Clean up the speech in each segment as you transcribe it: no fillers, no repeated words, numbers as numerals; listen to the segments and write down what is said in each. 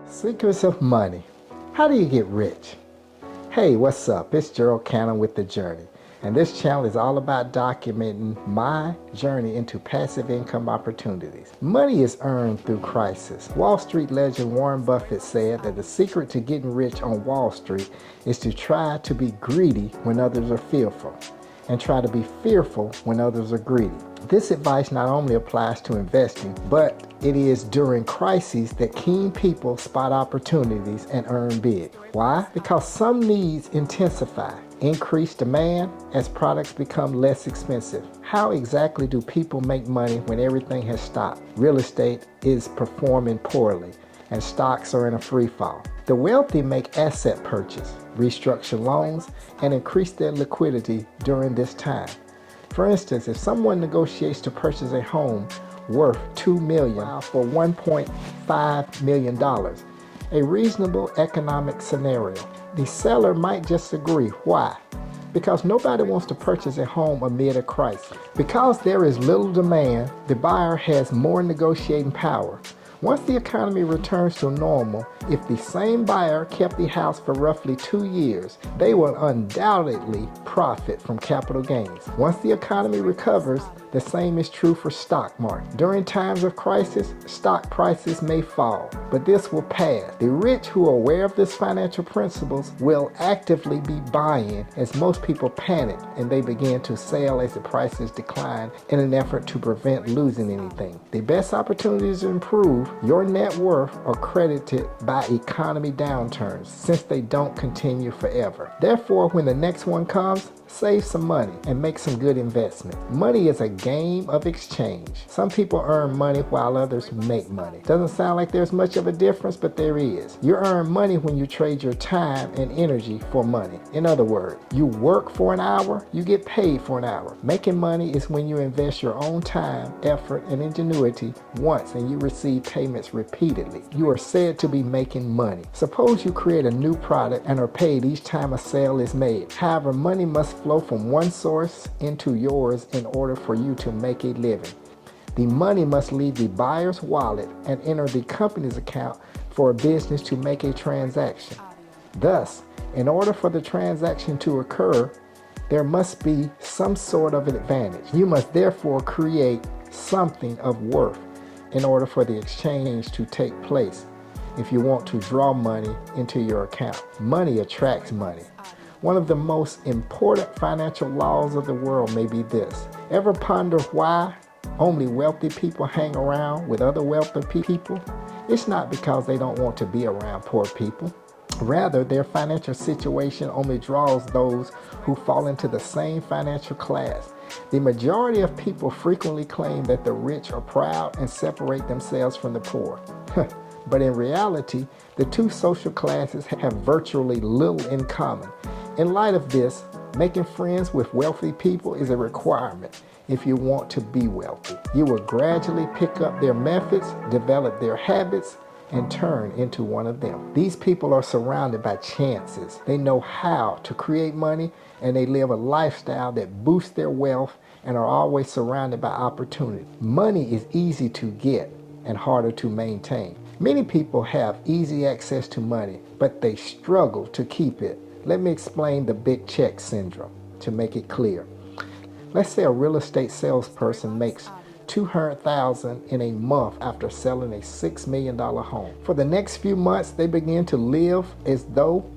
Secrets of money. How do you get rich? Hey, what's up? It's Gerald Cannon with The Journey, and this channel is all about documenting my journey into passive income opportunities. Money is earned through crisis. Wall Street legend Warren Buffett said that the secret to getting rich on Wall Street is to try to be greedy when others are fearful, and try to be fearful when others are greedy. This advice not only applies to investing, but it is during crises that keen people spot opportunities and earn big. Why? Because some needs intensify. Increased demand as products become less expensive. How exactly do people make money when everything has stopped? Real estate is performing poorly and stocks are in a free fall. The wealthy make asset purchase, restructure loans, and increase their liquidity during this time. For instance, if someone negotiates to purchase a home worth $2 million for $1.5 million, a reasonable economic scenario, the seller might just agree. Why? Because nobody wants to purchase a home amid a crisis. Because there is little demand, the buyer has more negotiating power. Once the economy returns to normal, if the same buyer kept the house for roughly 2 years, they will undoubtedly profit from capital gains. Once the economy recovers, the same is true for stock market. During times of crisis, stock prices may fall, but this will pass. The rich who are aware of this financial principles will actively be buying as most people panic and they begin to sell as the prices decline in an effort to prevent losing anything. The best opportunities to improve your net worth are credited by economy downturns, since they don't continue forever. Therefore, when the next one comes, save some money and make some good investment. Money is a game of exchange. Some people earn money while others make money. Doesn't sound like there's much of a difference, but there is. You earn money when you trade your time and energy for money. In other words, you work for an hour, you get paid for an hour. Making money is when you invest your own time, effort, and ingenuity once and you receive payments repeatedly. You are said to be making money. Suppose you create a new product and are paid each time a sale is made. However, money must flow from one source into yours in order for you to make a living. The money must leave the buyer's wallet and enter the company's account for a business to make a transaction. Thus, in order for the transaction to occur, there must be some sort of an advantage. You must therefore create something of worth in order for the exchange to take place if you want to draw money into your account. Money attracts money. One of the most important financial laws of the world may be this. Ever ponder why only wealthy people hang around with other wealthy people? It's not because they don't want to be around poor people. Rather, their financial situation only draws those who fall into the same financial class. The majority of people frequently claim that the rich are proud and separate themselves from the poor. But in reality, the two social classes have virtually little in common. In light of this, making friends with wealthy people is a requirement if you want to be wealthy. You will gradually pick up their methods, develop their habits, and turn into one of them. These people are surrounded by chances. They know how to create money, and they live a lifestyle that boosts their wealth and are always surrounded by opportunity. Money is easy to get and harder to maintain. Many people have easy access to money, but they struggle to keep it. Let me explain the big check syndrome to make it clear. Let's say a real estate salesperson makes $200,000 in a month after selling a $6 million home. For the next few months, they begin to live as though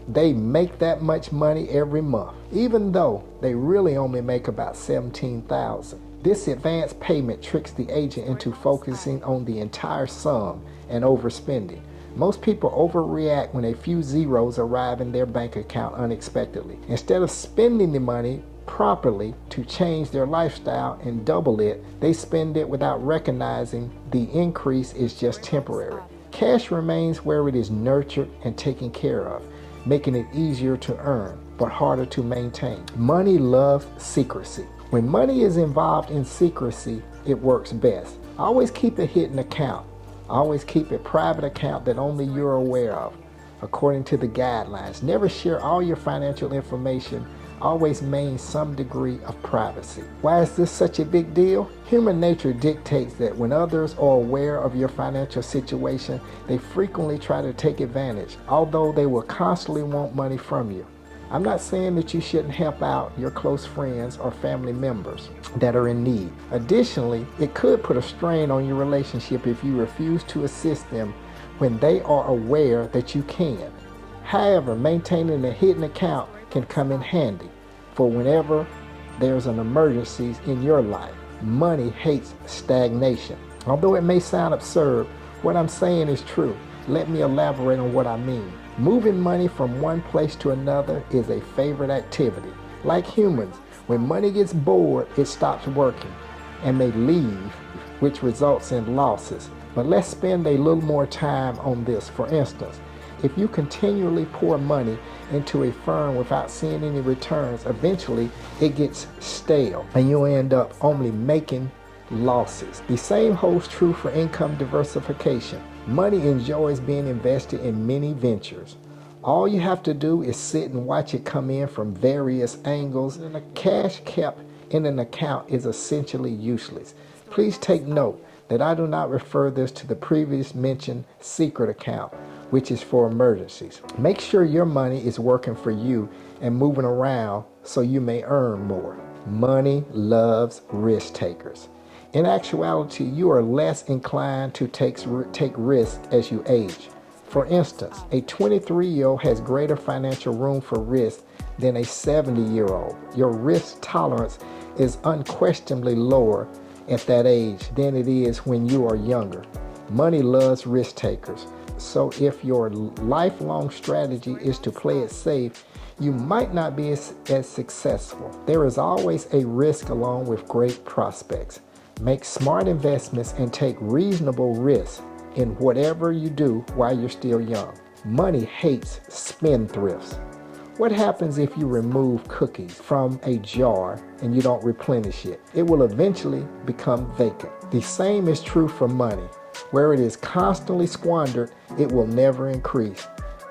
they make that much money every month, even though they really only make about $17,000. This advance payment tricks the agent into focusing on the entire sum and overspending. Most people overreact when a few zeros arrive in their bank account unexpectedly. Instead of spending the money properly to change their lifestyle and double it, they spend it without recognizing the increase is just temporary. Cash remains where it is nurtured and taken care of, making it easier to earn, but harder to maintain. Money loves secrecy. When money is involved in secrecy, it works best. Always keep a hidden account. Always keep a private account that only you're aware of, according to the guidelines. Never share all your financial information always maintain some degree of privacy. Why is this such a big deal? Human nature dictates that when others are aware of your financial situation, they frequently try to take advantage, although they will constantly want money from you. I'm not saying that you shouldn't help out your close friends or family members that are in need. Additionally, it could put a strain on your relationship if you refuse to assist them when they are aware that you can. However, maintaining a hidden account can come in handy for whenever there's an emergency in your life. Money hates stagnation. Although it may sound absurd, what I'm saying is true. Let me elaborate on what I mean. Moving money from one place to another is a favorite activity. Like humans, when money gets bored, it stops working and may leave, which results in losses. But let's spend a little more time on this. For instance, if you continually pour money into a firm without seeing any returns, eventually it gets stale and you'll end up only making losses. The same holds true for income diversification. Money enjoys being invested in many ventures. All you have to do is sit and watch it come in from various angles, and the cash kept in an account is essentially useless. Please take note that I do not refer this to the previous mentioned secret account, which is for emergencies. Make sure your money is working for you and moving around so you may earn more. Money loves risk takers. In actuality, you are less inclined to take risks as you age. For instance, a 23-year-old has greater financial room for risk than a 70-year-old. Your risk tolerance is unquestionably lower at that age than it is when you are younger. Money loves risk takers. So if your lifelong strategy is to play it safe, you might not be as successful. There is always a risk along with great prospects. Make smart investments and take reasonable risks in whatever you do while you're still young. Money hates spendthrifts. What happens if you remove cookies from a jar and you don't replenish it? It will eventually become vacant. The same is true for money. Where it is constantly squandered, it will never increase.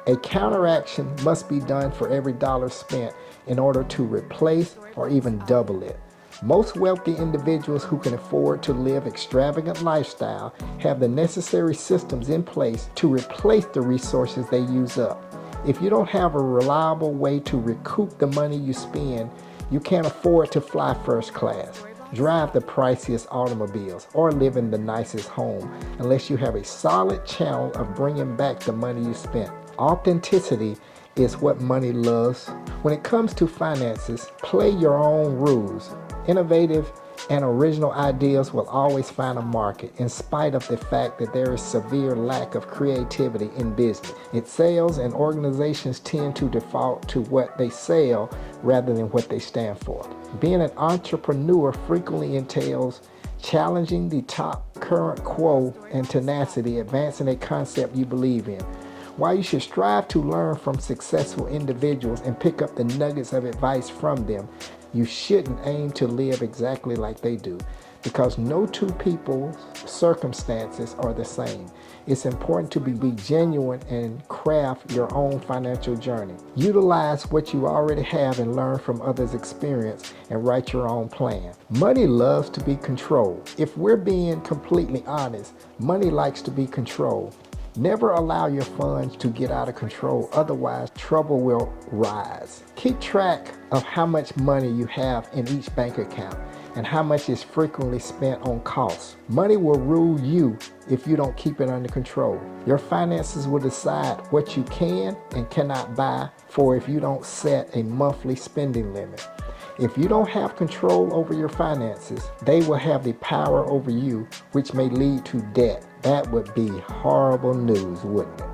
A counteraction must be done for every dollar spent in order to replace or even double it. Most wealthy individuals who can afford to live extravagant lifestyle have the necessary systems in place to replace the resources they use up. If you don't have a reliable way to recoup the money you spend, you can't afford to fly first class, drive the priciest automobiles, or live in the nicest home unless you have a solid channel of bringing back the money you spent. Authenticity is what money loves. When it comes to finances, play your own rules. Innovative and original ideas will always find a market, in spite of the fact that there is severe lack of creativity in business. It sells, and organizations tend to default to what they sell rather than what they stand for. Being an entrepreneur frequently entails challenging the top current quo and tenacity, advancing a concept you believe in. While you should strive to learn from successful individuals and pick up the nuggets of advice from them, you shouldn't aim to live exactly like they do, because no two people's circumstances are the same. It's important to be genuine and craft your own financial journey. Utilize what you already have and learn from others' experience and write your own plan. Money loves to be controlled. If we're being completely honest, money likes to be controlled. Never allow your funds to get out of control, otherwise trouble will rise. Keep track of how much money you have in each bank account and how much is frequently spent on costs. Money will rule you if you don't keep it under control. Your finances will decide what you can and cannot buy for if you don't set a monthly spending limit. If you don't have control over your finances, they will have the power over you, which may lead to debt. That would be horrible news, wouldn't it?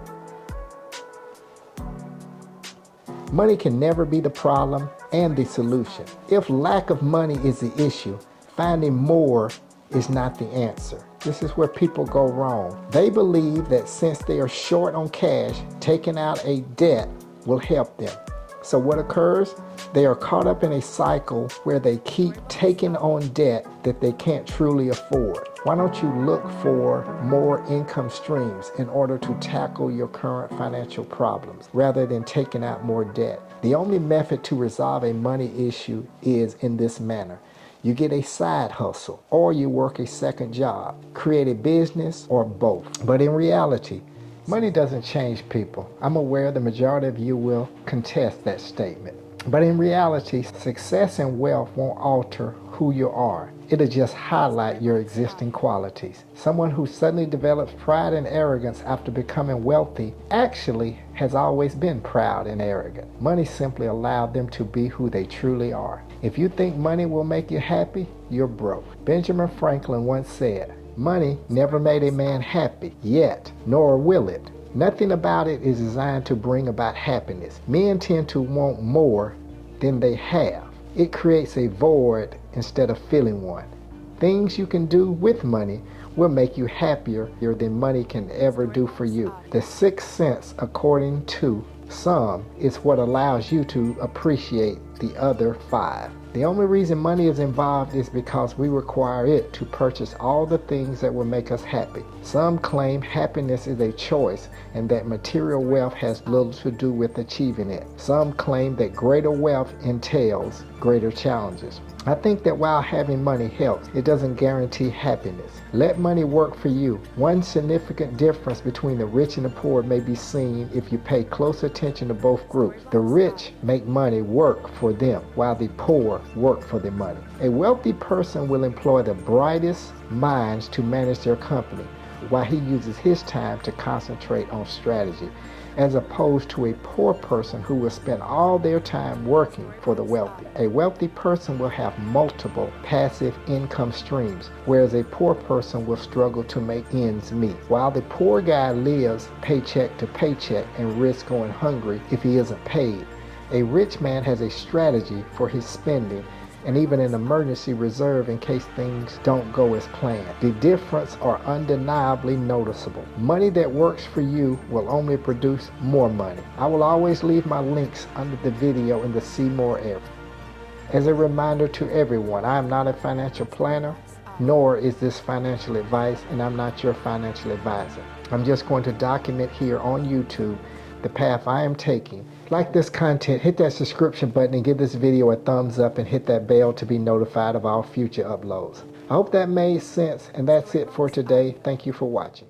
Money can never be the problem and the solution. If lack of money is the issue, finding more is not the answer. This is where people go wrong. They believe that since they are short on cash, taking out a debt will help them. So what occurs? They are caught up in a cycle where they keep taking on debt that they can't truly afford. Why don't you look for more income streams in order to tackle your current financial problems rather than taking out more debt? The only method to resolve a money issue is in this manner. You get a side hustle, or you work a second job, create a business, or both. But in reality, money doesn't change people. I'm aware the majority of you will contest that statement. But in reality, success and wealth won't alter who you are. It'll just highlight your existing qualities. Someone who suddenly develops pride and arrogance after becoming wealthy actually has always been proud and arrogant. Money simply allowed them to be who they truly are. If you think money will make you happy, you're broke. Benjamin Franklin once said, "Money never made a man happy, yet, nor will it. Nothing about it is designed to bring about happiness. Men tend to want more than they have. It creates a void instead of filling one. Things you can do with money will make you happier than money can ever do for you. The sixth sense, according to some, is what allows you to appreciate the other five. The only reason money is involved is because we require it to purchase all the things that will make us happy. Some claim happiness is a choice and that material wealth has little to do with achieving it. Some claim that greater wealth entails greater challenges. I think that while having money helps, it doesn't guarantee happiness. Let money work for you. One significant difference between the rich and the poor may be seen if you pay close attention to both groups. The rich make money work for them, while the poor work for the money. A wealthy person will employ the brightest minds to manage their company, while he uses his time to concentrate on strategy, as opposed to a poor person who will spend all their time working for the wealthy. A wealthy person will have multiple passive income streams, whereas a poor person will struggle to make ends meet. While the poor guy lives paycheck to paycheck and risks going hungry if he isn't paid, a rich man has a strategy for his spending and even an emergency reserve in case things don't go as planned. The difference are undeniably noticeable. Money that works for you will only produce more money. I will always leave my links under the video in the See More area. As a reminder to everyone, I am not a financial planner, nor is this financial advice, and I'm not your financial advisor. I'm just going to document here on YouTube the path I am taking. Like this content, hit that subscription button and give this video a thumbs up and hit that bell to be notified of all future uploads. I hope that made sense, and that's it for today. Thank you for watching.